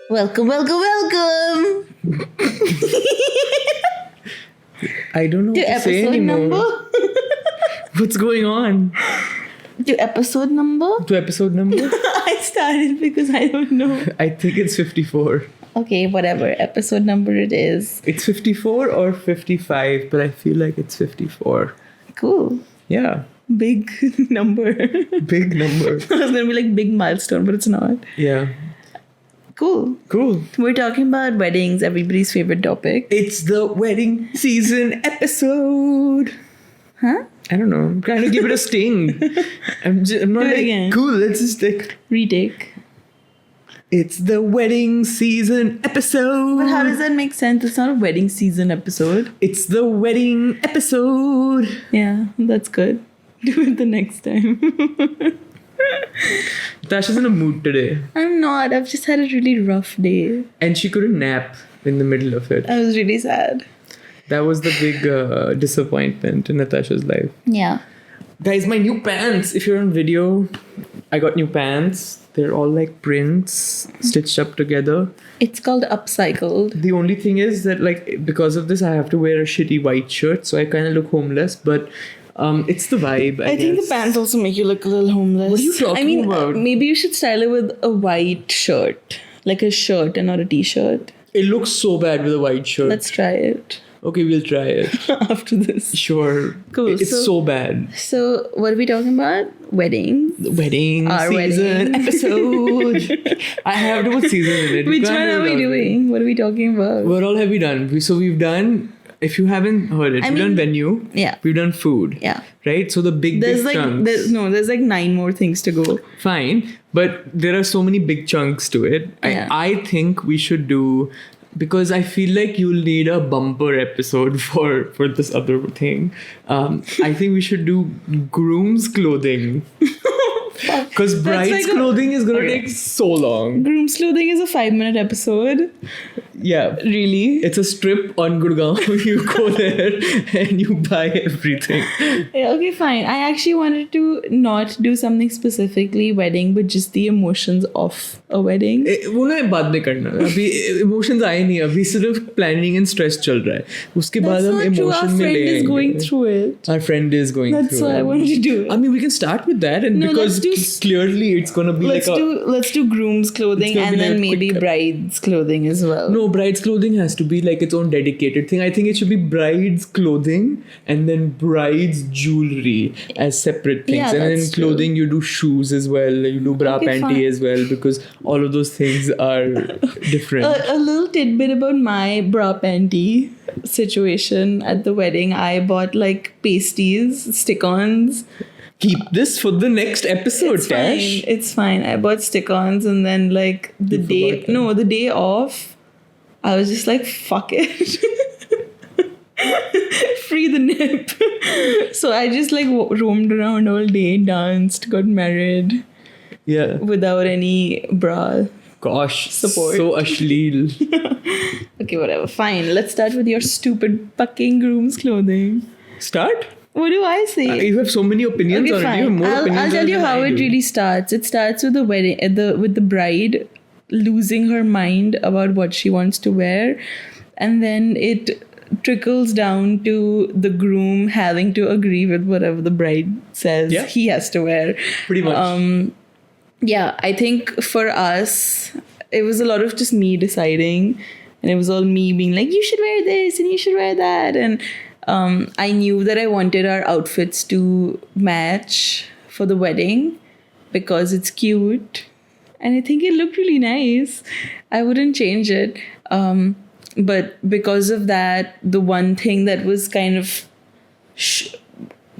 Welcome, welcome, welcome I don't know to what to say episode anymore. number. What's going on? To episode number. To episode number? I started because I don't know. I think it's 54. Okay, whatever episode number it is. It's 54 or 55, but I feel like it's 54. Cool. Yeah. Big number. Big number. I was gonna be like big milestone, but it's not. Yeah. Cool. Cool. We're talking about weddings, everybody's favorite topic. It's the wedding season episode. Huh? I don't know. I'm trying to give it a sting. I'm not Do it like, again. cool, let's just stick. Retake. It's the wedding season episode. But how does that make sense? It's not a wedding season episode. It's the wedding episode. Yeah, that's good. Do it the next time. Tasha's in a mood today. I'm not. I've just had a really rough day. And she couldn't nap in the middle of it. I was really sad. That was the big disappointment in Natasha's life. Yeah. Guys, my new pants. If you're on video, I got new pants. They're all like prints stitched up together. It's called upcycled. The only thing is that like because of this, I have to wear a shitty white shirt. So I kind of look homeless. But it's the vibe, I think the guess. pants also make you look a little homeless. What are you talking about? Maybe you should style it with a white shirt. Like a shirt and not a t-shirt. It looks so bad with a white shirt. Let's try it Okay, we'll try it. after this. Sure. Cool, It's so bad. So, what are we talking about? Wedding. The wedding Our season wedding. episode. I have to put season in it. You Which can't one do are it we without it. doing? What are we talking about? What all have we done? We've done, if you haven't heard it, we've done venue. Yeah. We've done food. Yeah. Right? So the big chunks. There's like 9 more things to go. Fine. But there are so many big chunks to it. Yeah. I think we should do, because I feel like you'll need a bumper episode for this other thing. I think we should do groom's clothing. Because bride's like clothing is going to take so long. Groom's clothing is a 5-minute episode. Yeah. Really? It's a strip on Gurgaon. You go there and you buy everything. Yeah, okay, fine. I actually wanted to not do something specifically wedding, but just the emotions of a wedding. वो ना बाद में करना अभी emotions आए नहीं अभी सिर्फ planning and stress चल रहा है उसके बाद That's हम not true. Our emotion में friend ले is आएंगे. going through it. Our friend is going That's through why I it. wanted to do it. I mean we can start with that and No, because let's do- clearly it's gonna be Let's do groom's clothing gonna and be then like maybe quick- bride's clothing as well. no, bride's clothing has to be like its own dedicated thing. I think it should be bride's clothing and then bride's jewelry as separate things. Yeah, and then that's in clothing you do shoes as well. You do bra Okay, panty fine. as well because all of those things are different. A little tidbit about my bra panty situation at the wedding. I bought like pasties, stick-ons. Keep this for the next episode, It's fine. Tash. It's fine. I bought stick-ons and then like the day off, I was just like, fuck it. Free the nip. So I just like roamed around all day, danced, got married Yeah. without any bra. Gosh, Support. so ashleel. Okay, whatever. Fine. Let's start with your stupid fucking groom's clothing. Start? What do I say? You have so many opinions Okay, on it. You have fine. more opinions I'll tell on you than how I it do. really starts. It starts with the wedding, with the bride losing her mind about what she wants to wear, and then it trickles down to the groom having to agree with whatever the bride says Yeah. he has to wear. Pretty much. Yeah, I think for us, it was a lot of just me deciding, and it was all me being like, you should wear this and you should wear that. And I knew that I wanted our outfits to match for the wedding because it's cute. And I think it looked really nice. I wouldn't change it. But because of that, the one thing that was kind of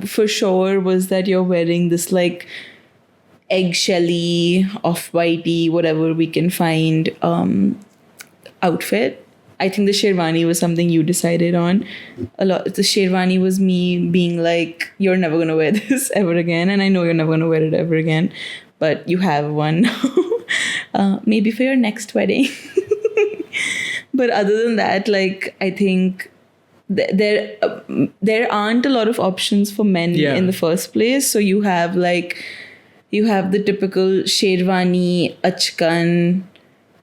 for sure was that you're wearing this like eggshelly, off-whitey, whatever we can find outfit. I think the sherwani was something you decided on. The sherwani was me being like, you're never going to wear this ever again. And I know you're never going to wear it ever again. But you have one now. Maybe for your next wedding. But other than that, like, I think there aren't a lot of options for men in the first place. So you have the typical sherwani, achkan,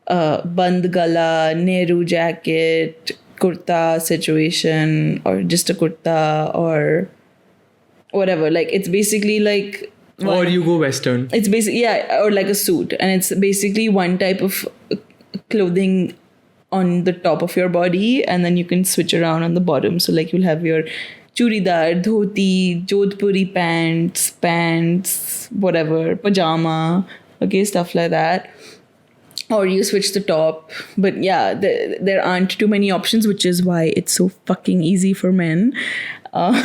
band gala, Nehru jacket, kurta situation, or just a kurta, or whatever. Like it's basically like Or you go Western. it's basically, yeah, or like a suit, and it's basically one type of clothing on the top of your body, and then you can switch around on the bottom. So like you'll have your churidar, dhoti, jodhpuri pants, whatever, pajama, okay, stuff like that. Or you switch the top. But yeah, there aren't too many options, which is why it's so fucking easy for men. Uh,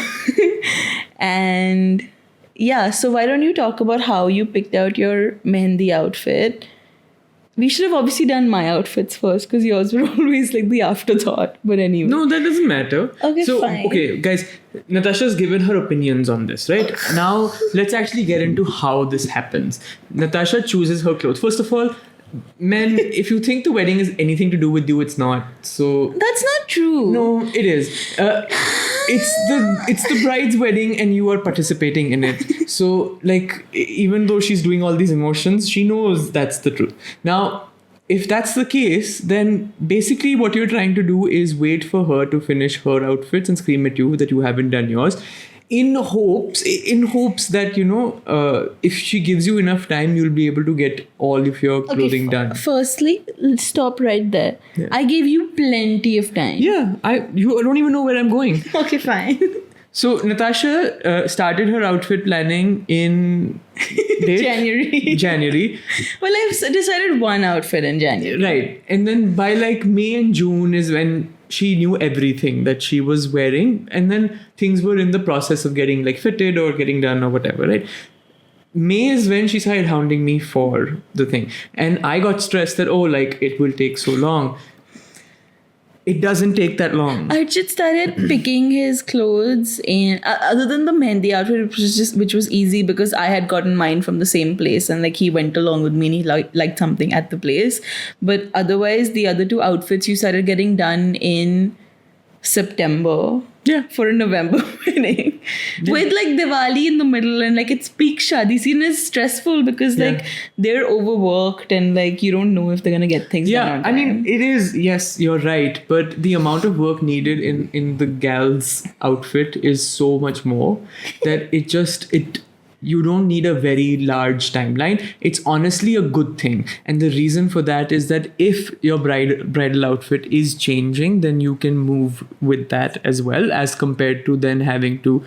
and yeah, so why don't you talk about how you picked out your mehndi outfit? We should have obviously done my outfits first because yours were always like the afterthought. But anyway. No, that doesn't matter. Okay, so, fine. Okay, guys, Natasha's given her opinions on this, right? Now, let's actually get into how this happens. Natasha chooses her clothes. First of all, men, if you think the wedding is anything to do with you, it's not. So That's not true. no, it is. It's the bride's wedding and you are participating in it. So like even though she's doing all these emotions, she knows that's the truth. Now, if that's the case, then basically what you're trying to do is wait for her to finish her outfits and scream at you that you haven't done yours. In hopes that, you know, if she gives you enough time, you'll be able to get all of your clothing done. Firstly, let's stop right there. Yeah. I gave you plenty of time. Yeah, you don't even know where I'm going. Okay, fine. So Natasha started her outfit planning in date? January. Well, I've decided one outfit in January. Right. And then by like May and June is when she knew everything that she was wearing. And then things were in the process of getting like fitted or getting done or whatever, right? May is when she started hounding me for the thing. And I got stressed that, oh, like it will take so long. It doesn't take that long. Archit started picking his clothes, and other than the mehndi outfit, which was easy because I had gotten mine from the same place, and like he went along with me and he liked something at the place. But otherwise, the other two outfits you started getting done in September. Yeah. For a November wedding. Yeah. With like Diwali in the middle, and like it's peak shadi season is stressful because like they're overworked and like you don't know if they're gonna get things done on time. I mean it is, yes, you're right, but the amount of work needed in the gal's outfit is so much more that you don't need a very large timeline. It's honestly a good thing. And the reason for that is that if your bridal outfit is changing, then you can move with that as well, as compared to then having to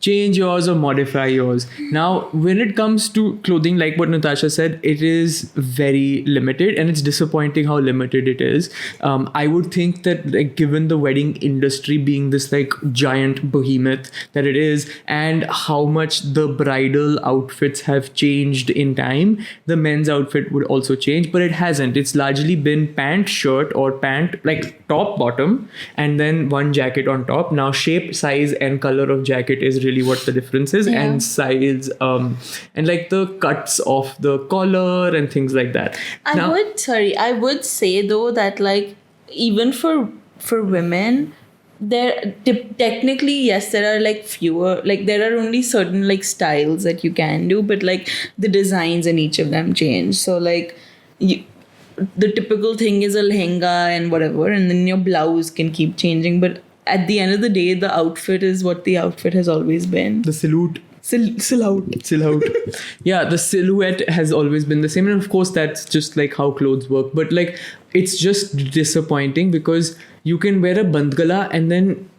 change yours or modify yours. Now, when it comes to clothing, like what Natasha said, it is very limited, and it's disappointing how limited it is. I would think that like, given the wedding industry being this like giant behemoth that it is, and how much the bridal outfits have changed in time, the men's outfit would also change, but it hasn't. It's largely been pant, shirt, or pant, like top, bottom, and then one jacket on top. Now, shape, size, and color of jacket is really what the difference is, and size, and like the cuts of the collar and things like that. I would say though that like even for women, there technically, yes, there are like fewer, like there are only certain like styles that you can do, but like the designs in each of them change. So like the typical thing is a lehenga and whatever, and then your blouse can keep changing, but at the end of the day, the outfit is what the outfit has always been. The silhouette. Silhouette. Yeah, the silhouette has always been the same, and of course that's just like how clothes work, but like it's just disappointing because you can wear a bandgala, and then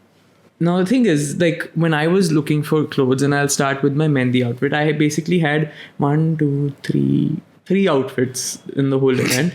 now the thing is, like when I was looking for clothes, and I'll start with my mehndi outfit, I basically had 3 outfits in the whole event.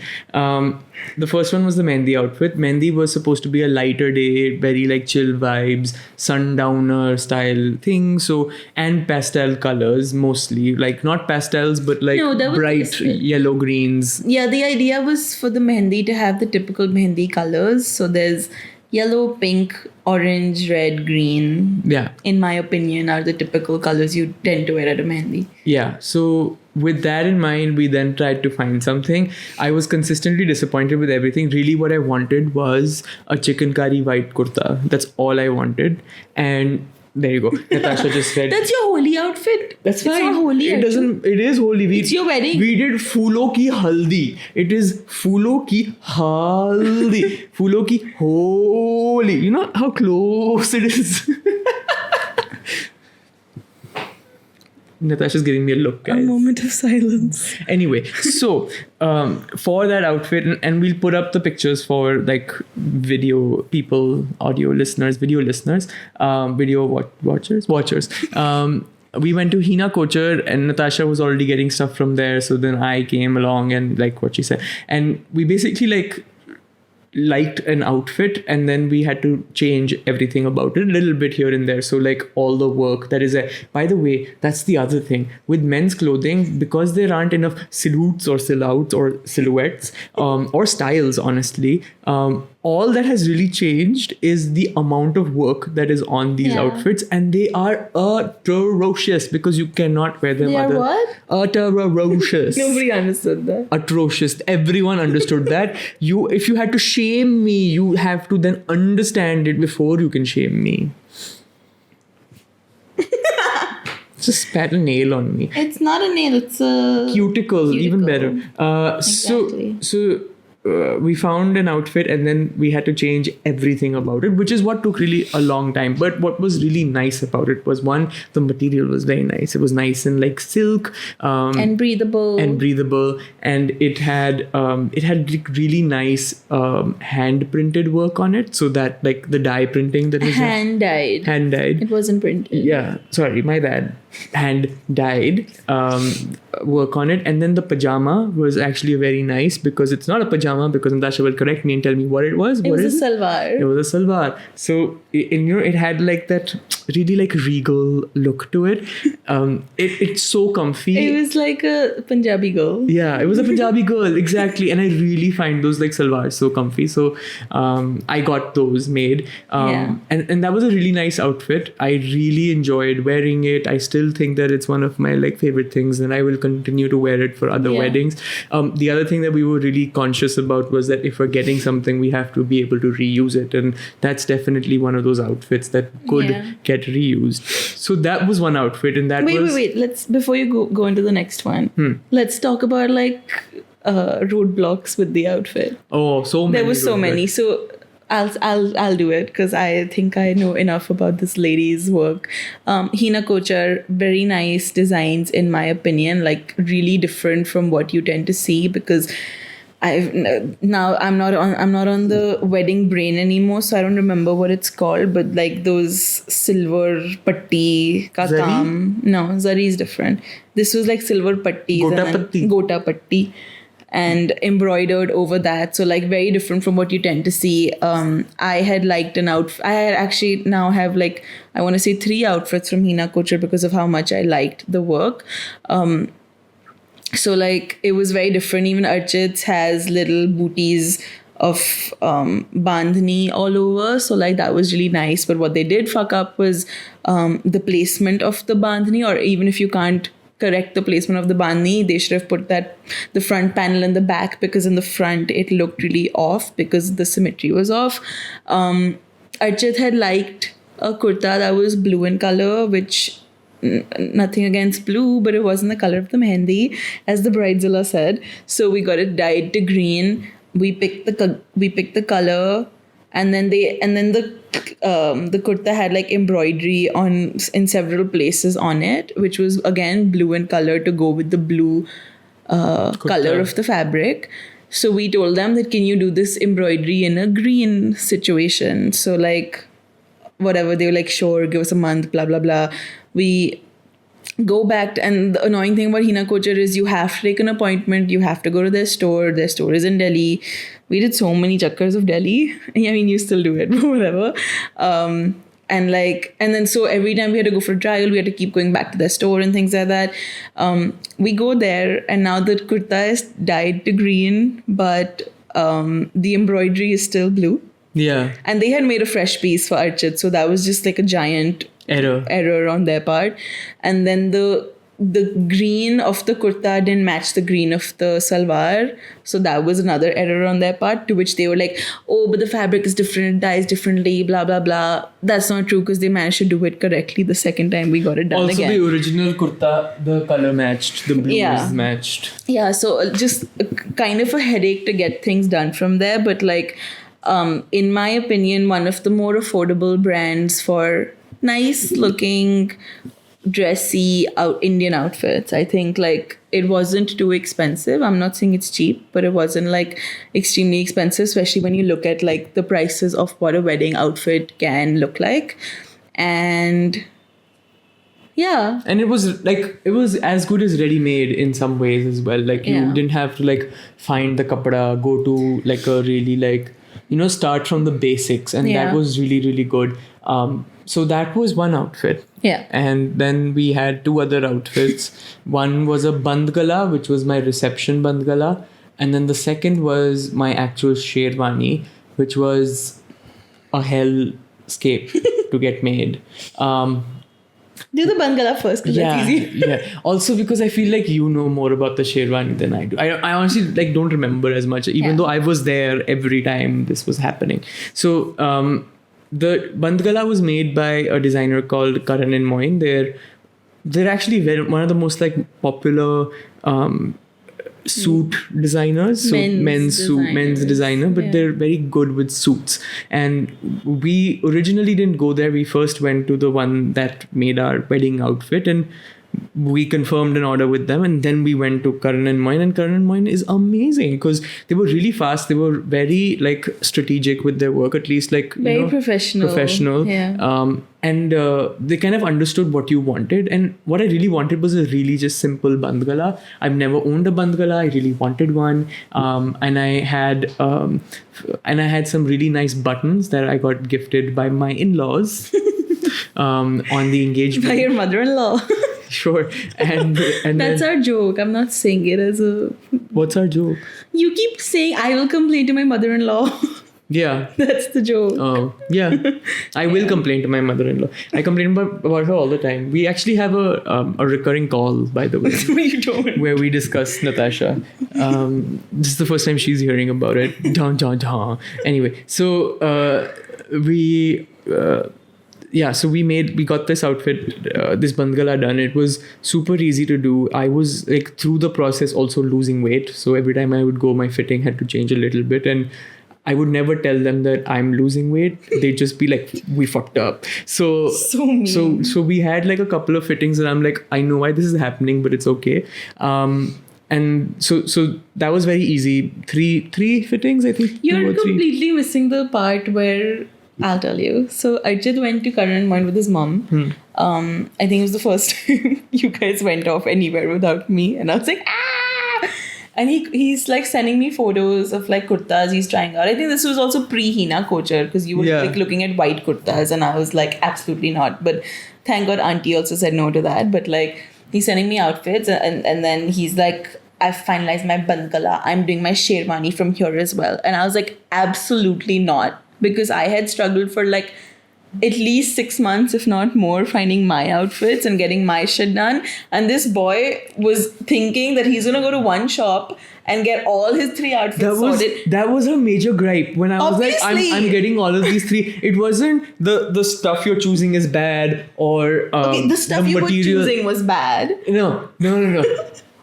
The first one was the mehndi outfit. Mehndi was supposed to be a lighter day, very like chill vibes, sundowner style thing. So, and pastel colors mostly, like not pastels, but like bright yellow greens. Yeah, the idea was for the mehndi to have the typical mehndi colors. So there's yellow, pink, orange, red, green. Yeah. In my opinion, are the typical colors you tend to wear at a mehndi. Yeah. So with that in mind, we then tried to find something. I was consistently disappointed with everything. Really, what I wanted was a chicken curry white kurta. That's all I wanted. And There you go. Natasha just said. That's your holy outfit. That's It's fine. not holy. It doesn't. It is holy. It's your wedding. We did Fulo ki haldi. It is Fulo ki haldi. Fulo ki holy. You know how close it is. Natasha's giving me a look, guys. A moment of silence. Anyway, so for that outfit, and we'll put up the pictures for like video people, audio listeners, video listeners, video watchers. We went to Hina Kocher, and Natasha was already getting stuff from there. So then I came along and like what she said, and we basically like liked an outfit, and then we had to change everything about it a little bit here and there. So like all the work that is there. By the way, that's the other thing with men's clothing, because there aren't enough silhouettes or silhouettes or styles, honestly. All that has really changed is the amount of work that is on these outfits, and they are atrocious because you cannot wear them. They are what? Atrocious. Nobody understood that. Atrocious. Everyone understood that. If you had to shame me, you have to then understand it before you can shame me. Just pat a nail on me. It's not a nail, it's a Cuticle. Even better. Exactly. So we found an outfit, and then we had to change everything about it, which is what took really a long time. But what was really nice about it was, one, the material was very nice. It was nice and like silk, and breathable. and it had really nice hand printed work on it, so that like the dye printing that was hand dyed. It wasn't printed. Yeah, sorry, my bad. Hand dyed work on it. And then the pajama was actually very nice, because it's not a pajama, because Natasha will correct me and tell me what it was. It was a salwar. It was a salwar. So it had like that really like regal look to it. It's so comfy. It was like a Punjabi girl. Yeah, it was a Punjabi girl, exactly. And I really find those like salwars so comfy. So I got those made. And that was a really nice outfit. I really enjoyed wearing it. I still think that it's one of my like favorite things, and I will continue to wear it for other weddings. The other thing that we were really conscious about was that if we're getting something, we have to be able to reuse it. And that's definitely one of those outfits that could get reused. So that was one outfit, and that wait. Let's, before you go into the next one, let's talk about like roadblocks with the outfit. Oh, so many. There was so many. So I'll do it, because I think I know enough about this lady's work. Hina Kocher, very nice designs in my opinion, like really different from what you tend to see, because I'm not on the wedding brain anymore, so I don't remember what it's called, but like those silver patti ka kaam. No, zari is different. This was like silver pattis, gota patti, and embroidered over that. So like very different from what you tend to see. I had liked an outfit. I had actually now have like, I want to say 3 outfits from Hina Kocher because of how much I liked the work. So like it was very different. Even Archit's has little booties of bandhani all over. So like that was really nice. But what they did fuck up was the placement of the bandhani, or even if you can't correct the placement of the bandhani, they should have put the front panel in the back, because in the front it looked really off because the symmetry was off. Archit had liked a kurta that was blue in color, which nothing against blue, but it wasn't the color of the mehendi, as the bridezilla said. So we got it dyed to green. We picked the color, and then the kurta had like embroidery in several places on it, which was again blue in color to go with the blue color of the fabric. So we told them that, can you do this embroidery in a green situation? So like whatever, they were like, sure, give us a month, blah blah blah. We go back, and the annoying thing about Hina Kocher is you have to take an appointment, you have to go to their store. Their store is in Delhi. We did so many chakkars of Delhi. I mean, you still do it, but whatever. And then so every time we had to go for a trial, we had to keep going back to their store and things like that. We go there, and now the kurta is dyed to green, but the embroidery is still blue. Yeah. And they had made a fresh piece for Archit, so that was just like a giant error on their part. And then the the green of the kurta didn't match the green of the salwar. So that was another error on their part, to which they were like, oh, but the fabric is different, it dyes differently, blah, blah, blah. That's not true, because they managed to do it correctly the second time we got it done Also, again. the original kurta, the color matched, the blues matched. Yeah, so just kind of a headache to get things done from there. But like, in my opinion, one of the more affordable brands for nice looking, dressy Indian outfits. I think like it wasn't too expensive. I'm not saying it's cheap, but it wasn't like extremely expensive, especially when you look at like the prices of what a wedding outfit can look like. And yeah. And it was as good as ready made in some ways as well. Like you didn't have to like find the kapda, go to like a really like, start from the basics. And that was really, really good. So that was one outfit. Yeah. And then we had two other outfits. One was a band gala, which was my reception band gala. And then the second was my actual sherwani, which was a hellscape to get made. Do the bangala first, because that's easy. Yeah. Also because I feel like you know more about the sherwani than I do. I honestly like don't remember as much, even though I was there every time this was happening. So the bandgala was made by a designer called Karan and Moin. They're actually one of the most like popular suit designers. So men's designer, but they're very good with suits. And we originally didn't go there. We first went to the one that made our wedding outfit, and we confirmed an order with them, and then we went to Karan and Moin. And Karan and Moin is amazing because they were really fast. They were very like strategic with their work, at least like very professional. Yeah. And they kind of understood what you wanted. And what I really wanted was a really just simple bandgala. I've never owned a bandgala. I really wanted one. And I had some really nice buttons that I got gifted by my in-laws on the engagement. By your mother-in-law. Sure. And that's our joke. I'm not saying it as a... What's our joke? You keep saying, I will complain to my mother-in-law. Yeah. That's the joke. Oh, yeah. I will complain to my mother-in-law. I complain about her all the time. We actually have a recurring call, by the way. No, you don't. Where we discuss Natasha. This is the first time she's hearing about it. Anyway, so so we got this outfit, this bandgala done. It was super easy to do. I was like through the process also losing weight. So every time I would go, my fitting had to change a little bit. And I would never tell them that I'm losing weight. They'd just be like, we fucked up. So mean. So we had like a couple of fittings and I'm like, I know why this is happening, but it's okay. And so that was very easy. Three fittings, I think. You're completely missing the part where I'll tell you. So Archit went to Karan and Moin with his mom. I think it was the first time you guys went off anywhere without me. And I was like, ah! And he's like sending me photos of like kurtas he's trying out. I think this was also pre-Hina Kochar because you were like looking at white kurtas and I was like, absolutely not. But thank God auntie also said no to that. But like he's sending me outfits and then he's like, I've finalized my bandgala. I'm doing my sherwani from here as well. And I was like, absolutely not. Because I had struggled for like at least 6 months, if not more, finding my outfits and getting my shit done. And this boy was thinking that he's going to go to one shop and get all his 3 outfits sorted. That was a major gripe. When I was like, I'm getting all of these 3. It wasn't the stuff you're choosing is bad or the stuff you were choosing was bad. No.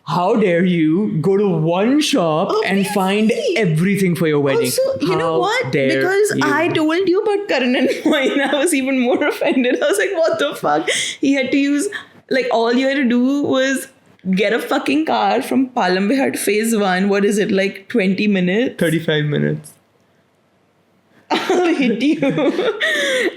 How dare you go to one shop and find everything for your wedding? Also, you know what? Because I told you about Karan and Moin, I was even more offended. I was like, what the fuck? He had to use, like, all you had to do was get a fucking car from Palam Vihar to phase 1. What is it, like 20 minutes? 35 minutes. I'll hit you.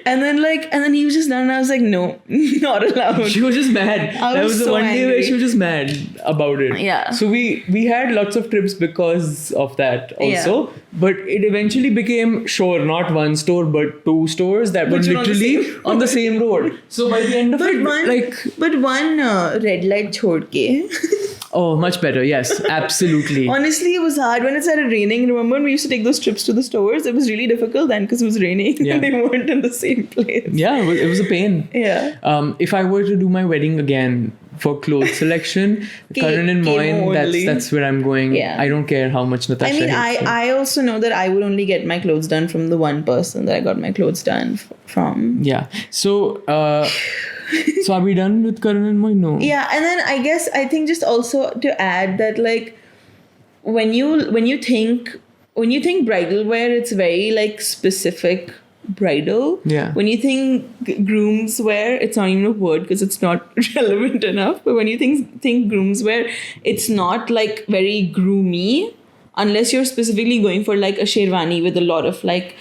And then he was just done and I was like, no, not allowed. She was just mad. That was the so one day angry. where she was just mad about it. Yeah. So we had lots of trips because of that also. Yeah. But it eventually became, sure, not one store, but 2 stores that were literally on the same road. So by the end of But one red light chhod ke. Oh, much better. Yes, absolutely. Honestly, it was hard when it started raining. Remember when we used to take those trips to the stores? It was really difficult then because it was raining and they weren't in the same place. Yeah, it was a pain. Yeah. If I were to do my wedding again, for clothes selection. Karan and Came Moin, only. that's where I'm going. Yeah. I don't care how much Natasha I mean, hates me. I also know that I would only get my clothes done from the one person that I got my clothes done from. Yeah. So, so are we done with Karan and Moin? No. Yeah, and then I think just also to add that like when you think bridal wear, it's very like specific bridal. Yeah. When you think groom's wear, it's not even a word because it's not relevant enough. But when you think groom's wear, it's not like very groomy unless you're specifically going for like a sherwani with a lot of like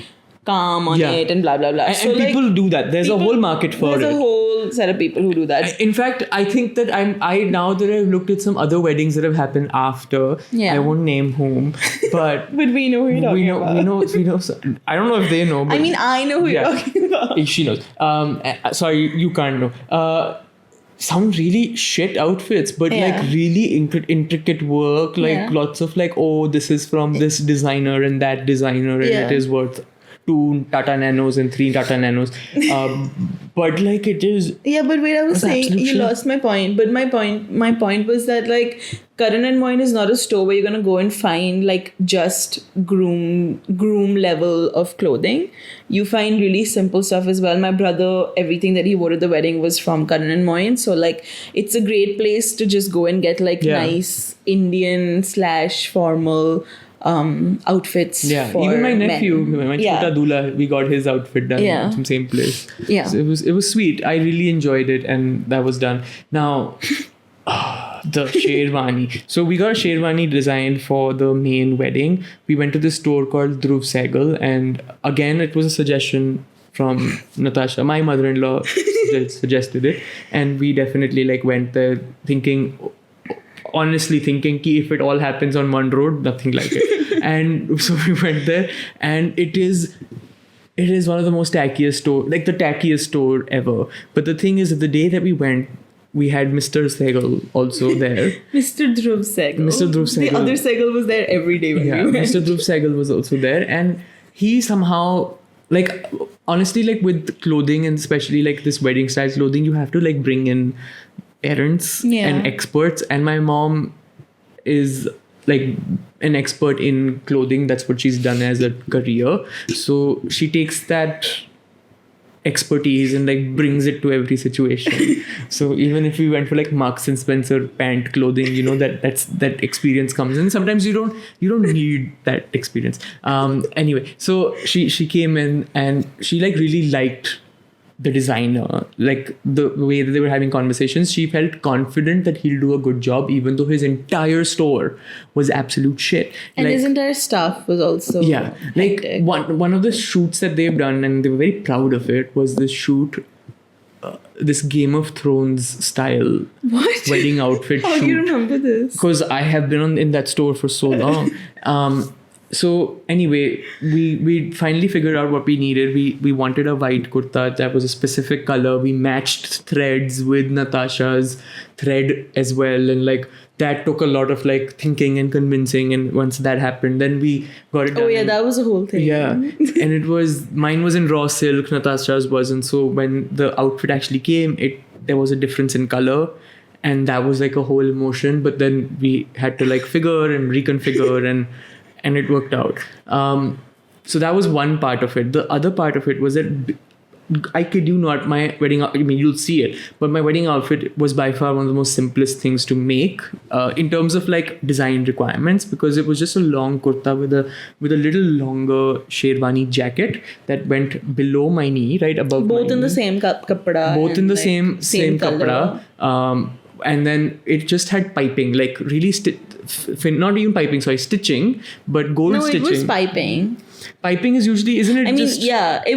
calm on Yeah. it and blah blah blah. And, So, and like, people do that. There's a whole market for there's it. a whole set of people who do that. In fact, I think that I now that I've looked at some other weddings that have happened after, Yeah. I won't name whom, but But we know who you're talking about. we know. I don't know if they know. But I mean, I know who Yeah. you're talking about. she knows. Sorry, you can't know. Some really shit outfits, but Yeah. like really intricate work, like Yeah. lots of like, oh, this is from this designer and that designer, and Yeah. it is worth 2 Tata Nanos and 3 Tata Nanos. But like it is. Yeah, but wait, I was saying absolute you shit. lost my point. But my point was that like Karan and Moin is not a store where you're gonna go and find like just groom level of clothing. You find really simple stuff as well. My brother, everything that he wore at the wedding was from Karan and Moin. So like it's a great place to just go and get like Yeah. nice Indian / formal outfits. Yeah, for even my men. nephew, my Yeah. Chota Dula, we got his outfit done Yeah. from same place. Yeah. So it was sweet. I really enjoyed it, and that was done. Now, the sherwani. So we got a sherwani designed for the main wedding. We went to this store called Dhruv Sehgal, and again, it was a suggestion from Natasha. My mother-in-law suggested it, and we definitely like went there honestly thinking ki if it all happens on one road, nothing like it. And so we went there, and it is one of the most tackiest store, like the tackiest store ever. But the thing is that the day that we went, we had Mr. Sehgal also there. Mr. Dhruv Sehgal. Mr. Dhruv The Sehgal. other Sehgal was there every day when Yeah, we went. Mr. Dhruv Sehgal was also there, and he somehow, like, honestly, like with clothing and especially like this wedding style clothing, you have to like bring in parents Yeah. and experts, and my mom is like an expert in clothing. That's what she's done as a career, so she takes that expertise and like brings it to every situation. So even if we went for like Marks and Spencer pant clothing, you know, that experience comes in. Sometimes you don't need that experience. Anyway, so she came in and she like really liked the designer, like the way that they were having conversations. She felt confident that he'll do a good job, even though his entire store was absolute shit. And Like, his entire staff was also yeah, like hectic. one of the shoots that they've done, and they were very proud of it, was this shoot, this Game of Thrones style What? wedding outfit How do you shoot, remember this? because I have been in that store for so long. So anyway, we finally figured out what we needed. We wanted a white kurta that was a specific color. We matched threads with Natasha's thread as well, and like that took a lot of like thinking and convincing. And once that happened, then we got it done. Oh yeah, And- that was a whole thing. yeah, and it was, mine was in raw silk, Natasha's wasn't. So when the outfit actually came, there was a difference in color, and that was like a whole emotion. But then we had to like figure and reconfigure, and it worked out. So that was one part of it. The other part of it was that, I kid you not, my wedding, I mean, you'll see it, but my wedding outfit was by far one of the most simplest things to make in terms of like design requirements, because it was just a long kurta with a little longer sherwani jacket that went below my knee, right above Both my in the knee. same kapda. Both in and, the like, same color. kapda. And then it just had piping, like really not even piping, sorry, stitching, but gold No, stitching. it was piping. Piping is usually, isn't it? I mean, just yeah, it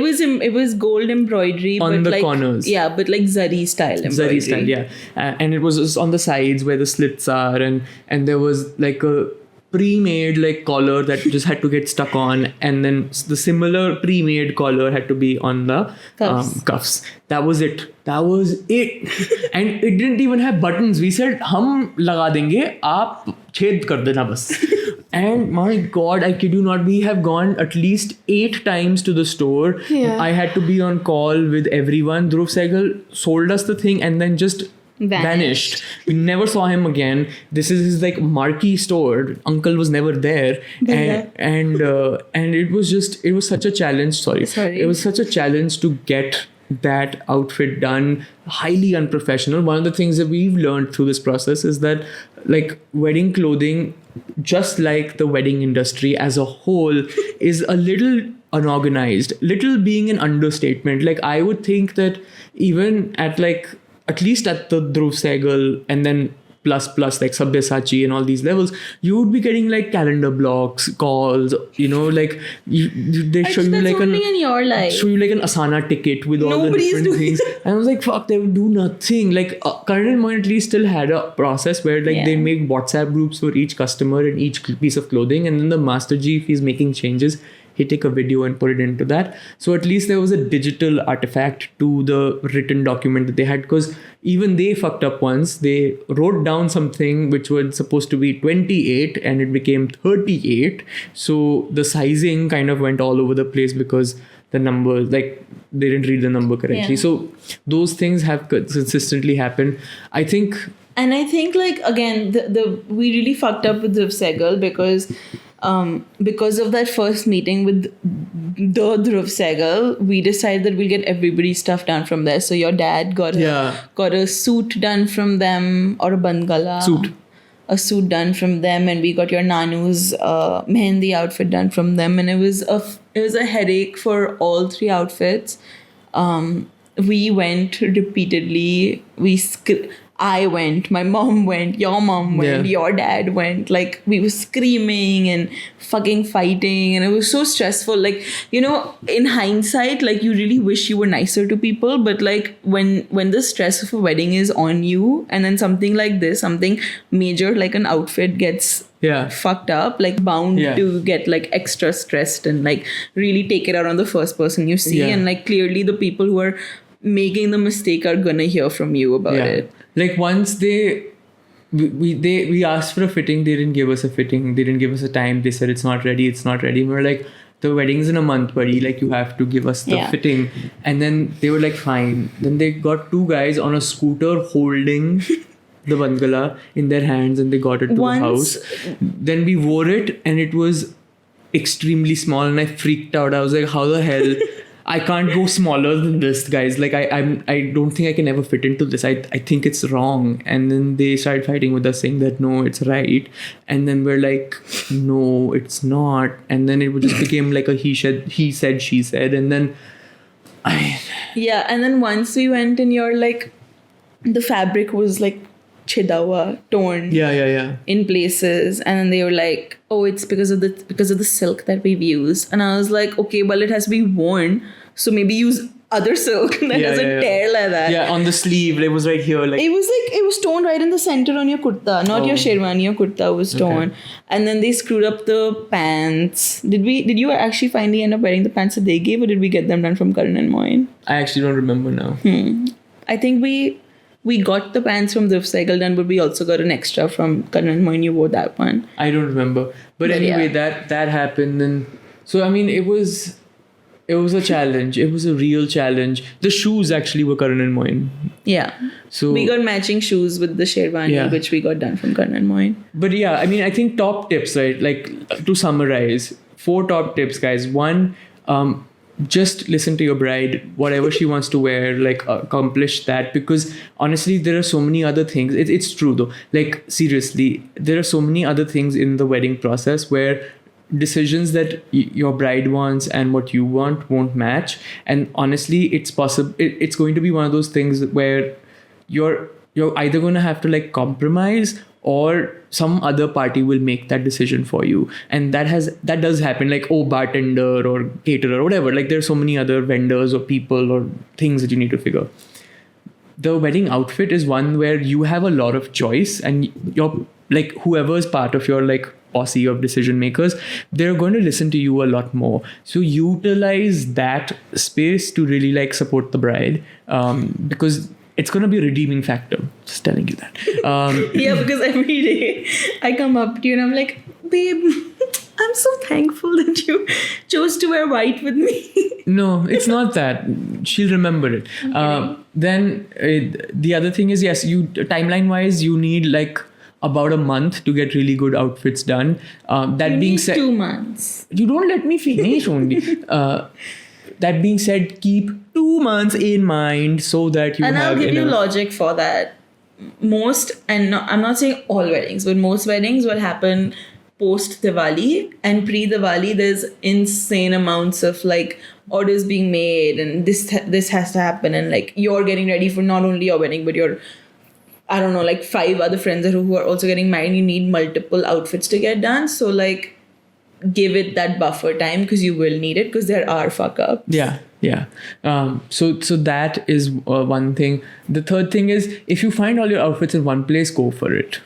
was gold embroidery On but the like, corners. Yeah, but like zari style embroidery. Zari style, yeah. And it was just on the sides where the slits are, and there was like a pre-made like collar that just had to get stuck on, and then the similar pre-made collar had to be on the cuffs. That was it. And it didn't even have buttons. We said, "Hum laga denge, aap ched kar dena bas." And my God, I kid you not, we have gone at least 8 times to the store. Yeah. I had to be on call with everyone. Dhruv Sehgal sold us the thing and then just Vanished. We never saw him again. This is his like marquee store. Uncle was never there, and it was such a challenge. Sorry. It was such a challenge to get that outfit done. Highly unprofessional. One of the things that we've learned through this process is that like wedding clothing, just like the wedding industry as a whole, is a little unorganized. Little being an understatement. Like I would think that even at least at the Dhruv Sehgal and then plus like Sabyasachi and all these levels, you would be getting like calendar blocks, calls, like they show you like in your life. show you like an Asana ticket with all Nobody's the different doing things. And I was like, fuck, they would do nothing. Like Karan and Moin at least still had a process where like they make WhatsApp groups for each customer and each piece of clothing, and then the Master G, if he's making changes, he'd take a video and put it into that. So at least there was a digital artifact to the written document that they had, because even they fucked up once. They wrote down something which was supposed to be 28 and it became 38. So the sizing kind of went all over the place because the number, like they didn't read the number correctly. Yeah. So those things have consistently happened. I think like again, we really fucked up with Dhruv Sehgal because of that first meeting with the Dhruv Sehgal, we decided that we'll get everybody's stuff done from there. So your dad got a suit done from them, or a bandgala. A suit done from them, and we got your Nanu's mehendi outfit done from them, and it was a headache for all three outfits. We went repeatedly. I went, my mom went, your mom went, your dad went. Like we were screaming and fucking fighting, and it was so stressful. Like, in hindsight, like you really wish you were nicer to people, but like when the stress of a wedding is on you, and then something like this, something major like an outfit gets fucked up, like bound to get like extra stressed and like really take it out on the first person you see, and like clearly the people who are making the mistake are gonna hear from you about it. Like once we asked for a fitting, they didn't give us a fitting. They didn't give us a time. They said it's not ready. And we're like, the wedding's in a month, buddy. Like you have to give us the fitting. And then they were like, fine. Then they got two guys on a scooter holding the bandgala in their hands, and they got it to the house. Then we wore it, and it was extremely small, and I freaked out. I was like, how the hell? I can't go smaller than this, guys. Like I don't think I can ever fit into this. I think it's wrong. And then they started fighting with us, saying that no, it's right. And then we're like, no, it's not. And then it just became like a he said, she said. And then and then once we went, and you're like, the fabric was like chidawa, torn in places, and then they were like, oh, it's because of the silk that we've used. And I was like, okay, well, it has to be worn, so maybe use other silk that doesn't tear like that. On the sleeve, it was right here, like it was torn right in the center on your kurta, not your sherwani. Your kurta was torn. And then they screwed up the pants. Did you actually finally end up wearing the pants that they gave, or did we get them done from Karan and Moin? I actually don't remember now. I think we got the pants from Dhruv Sehgal done, but we also got an extra from Karan and Moin. You wore that one. I don't remember. But anyway, that happened. And so, I mean, it was a challenge. It was a real challenge. The shoes actually were Karan and Moin. Yeah. So we got matching shoes with the sherwani, which we got done from Karan and Moin. But I mean, I think top tips, right? Like to summarize, 4 top tips, guys. 1, just listen to your bride, whatever she wants to wear, like accomplish that, because honestly there are so many other things. It's true though, like seriously, there are so many other things in the wedding process where decisions that your bride wants and what you want won't match. And honestly, it's possible, it's going to be one of those things where you're either going to have to like compromise, or some other party will make that decision for you. And that does happen, like, bartender or caterer or whatever. Like there are so many other vendors or people or things that you need to figure. The wedding outfit is one where you have a lot of choice, and you're like, whoever is part of your like posse of decision makers, they're going to listen to you a lot more. So utilize that space to really like support the bride, because it's going to be a redeeming factor. Just telling you that. Because every day I come up to you and I'm like, babe, I'm so thankful that you chose to wear white with me. No, it's not that. She'll remember it. The other thing is, yes, you timeline wise, you need like about a month to get really good outfits done. That You being need said, 2 months. you don't let me finish only. That being said, keep 2 months in mind so that you And have I'll give you enough. logic for that. Most, and no, I'm not saying all weddings, but most weddings will happen post Diwali, and pre Diwali there's insane amounts of like orders being made, and this has to happen, and like you're getting ready for not only your wedding but your, I don't know, like 5 other friends who are also getting married. You need multiple outfits to get done, so like give it that buffer time because you will need it because there are fuck ups. Yeah. So that is one thing. The third thing is, if you find all your outfits in one place, go for it.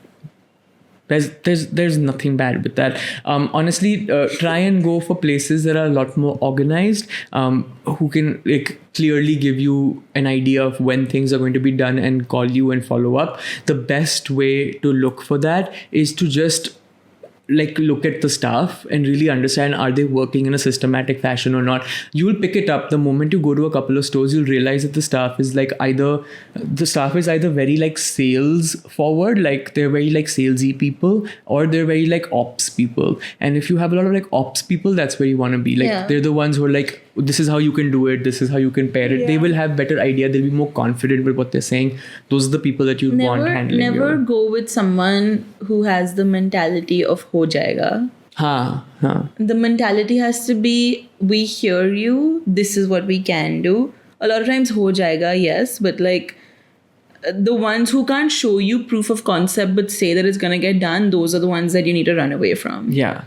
There's nothing bad with that. Honestly, try and go for places that are a lot more organized, who can like clearly give you an idea of when things are going to be done and call you and follow up. The best way to look for that is to just like look at the staff and really understand, are they working in a systematic fashion or not. You will pick it up the moment you go to a couple of stores. You'll realize that the staff is either very like sales forward, like they're very like salesy people, or they're very like ops people. And if you have a lot of like ops people, that's where you want to be. Like they're the ones who are like, this is how you can do it, this is how you can pair it. They will have better idea, they'll be more confident with what they're saying. Those are the people that you want handling. Never go with someone who has the mentality of ho jayega. The mentality has to be, we hear you, this is what we can do. A lot of times ho jayega, yes, but like the ones who can't show you proof of concept but say that it's gonna get done, those are the ones that you need to run away from. Yeah.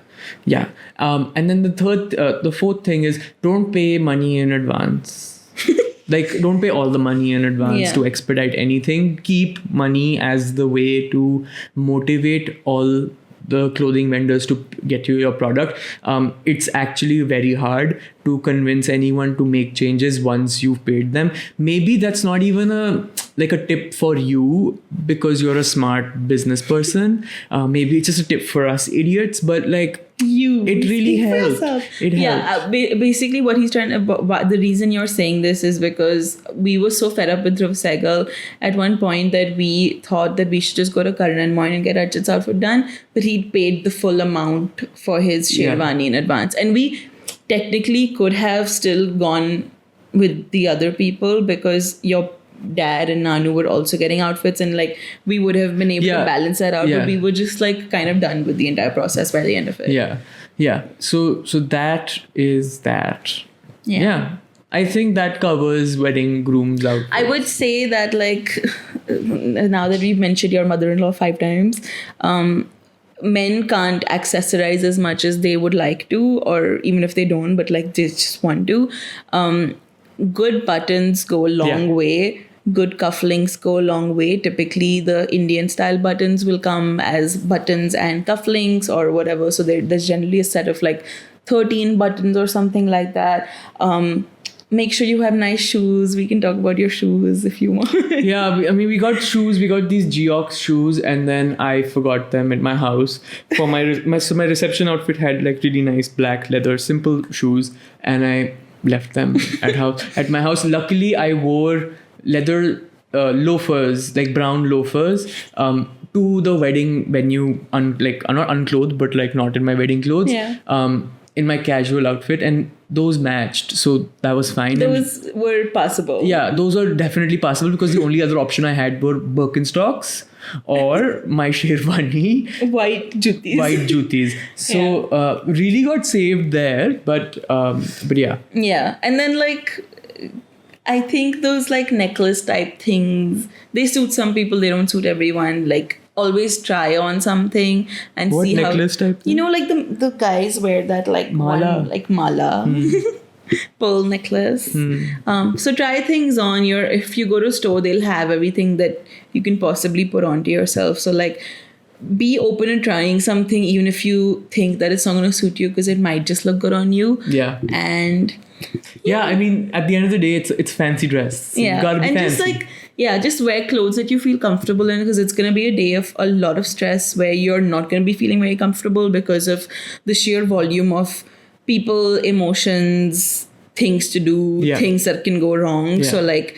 And then the fourth thing is, don't pay money in advance. Like, don't pay all the money in advance to expedite anything. Keep money as the way to motivate all the clothing vendors to get you your product. It's actually very hard to convince anyone to make changes once you've paid them. Maybe that's not even a tip for you because you're a smart business person. Maybe it's just a tip for us idiots, but like, it really helps. It helps. Basically what he's trying to, the reason you're saying this is because we were so fed up with Dhruv Sehgal at one point that we thought that we should just go to Karan and Moin and get Archit's outfit done, but he paid the full amount for his sherwani in advance, and we technically could have still gone with the other people because your dad and Nanu were also getting outfits, and like we would have been able to balance that out, but we were just like kind of done with the entire process by the end of it. So that is that. I think that covers wedding groom's outfit. I would say that like now that we've mentioned your mother-in-law 5 times, men can't accessorize as much as they would like to, or even if they don't, but like they just want to. Good buttons go a long way. Good cufflinks go a long way. Typically, the Indian style buttons will come as buttons and cufflinks or whatever. So there's generally a set of like 13 buttons or something like that. Make sure you have nice shoes. We can talk about your shoes if you want. We got shoes. We got these Geox shoes, and then I forgot them at my house. For my reception outfit had like really nice black leather simple shoes, and I left them at my house. Luckily, I wore leather loafers, like brown loafers, to the wedding venue, not unclothed, but like not in my wedding clothes. In my casual outfit, and those matched, so that was fine. Those were possible. Those are definitely possible because the only other option I had were Birkenstocks or my sherwani, white jutis. So really got saved there, but yeah. And then like I think those like necklace type things, they suit some people, they don't suit everyone. Like always try on something and what see necklace how, type thing? you know, like the guys wear that like mala. Mala pearl necklace. So try things on. If you go to a store, they'll have everything that you can possibly put onto yourself. So like be open to trying something, even if you think that it's not going to suit you, because it might just look good on you. And I mean, at the end of the day, it's fancy dress. You gotta be and fancy. just like yeah, just wear clothes that you feel comfortable in, because it's going to be a day of a lot of stress where you're not going to be feeling very comfortable because of the sheer volume of people, emotions, things to do, Yeah. things that can go wrong. Yeah. So like,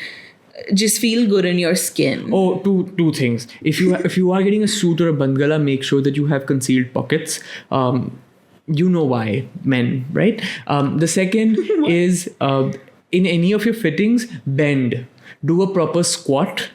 just feel good in your skin. Oh, two things. If you are getting a suit or a bandgala, make sure that you have concealed pockets. You know why, men, right? The second is in any of your fittings, bend. Do a proper squat,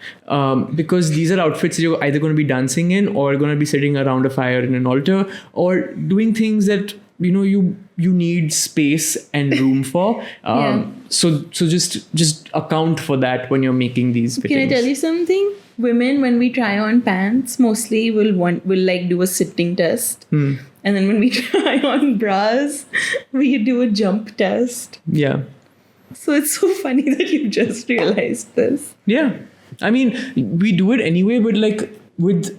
because these are outfits that you're either going to be dancing in, or going to be sitting around a fire in an altar, or doing things that you need space and room for. Yeah. So just account for that when you're making these fittings. Can I tell you something? Women, when we try on pants, mostly will like do a sitting test. And then when we try on bras, we do a jump test. Yeah. So it's so funny that you just realized this. Yeah. I mean, we do it anyway, but like with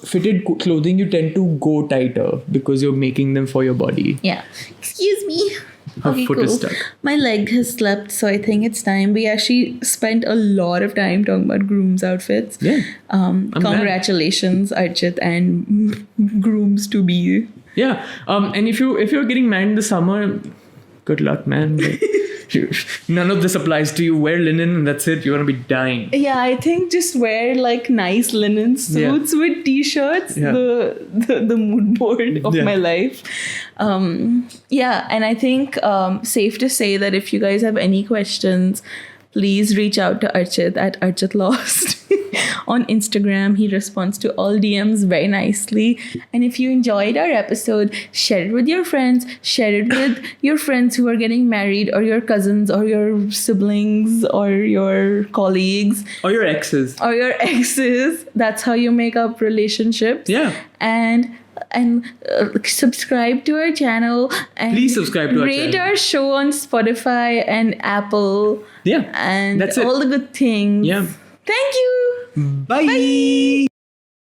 fitted clothing, you tend to go tighter because you're making them for your body. Yeah. Excuse me. Her foot is stuck. My leg has slept, so I think it's time. We actually spent a lot of time talking about Groom's outfits. Yeah. Congratulations, Archit and Grooms to be. Yeah. And if you're getting married in the summer, good luck, man. None of this applies to you. Wear linen and that's it. You're gonna be dying. Yeah, I think just wear like nice linen suits with t-shirts. Yeah. The mood board of my life. Yeah, and I think safe to say that if you guys have any questions, please reach out to Archit at ArchitLost on Instagram. He responds to all DMs very nicely. And if you enjoyed our episode, share it with your friends. Share it with your friends who are getting married, or your cousins, or your siblings, or your colleagues. Or your exes. Or your exes. That's how you make up relationships. Yeah. And subscribe to our channel. And please subscribe to our rate channel. our show on Spotify and Apple. Yeah. And that's it. all the good things. Yeah. Thank you. Bye.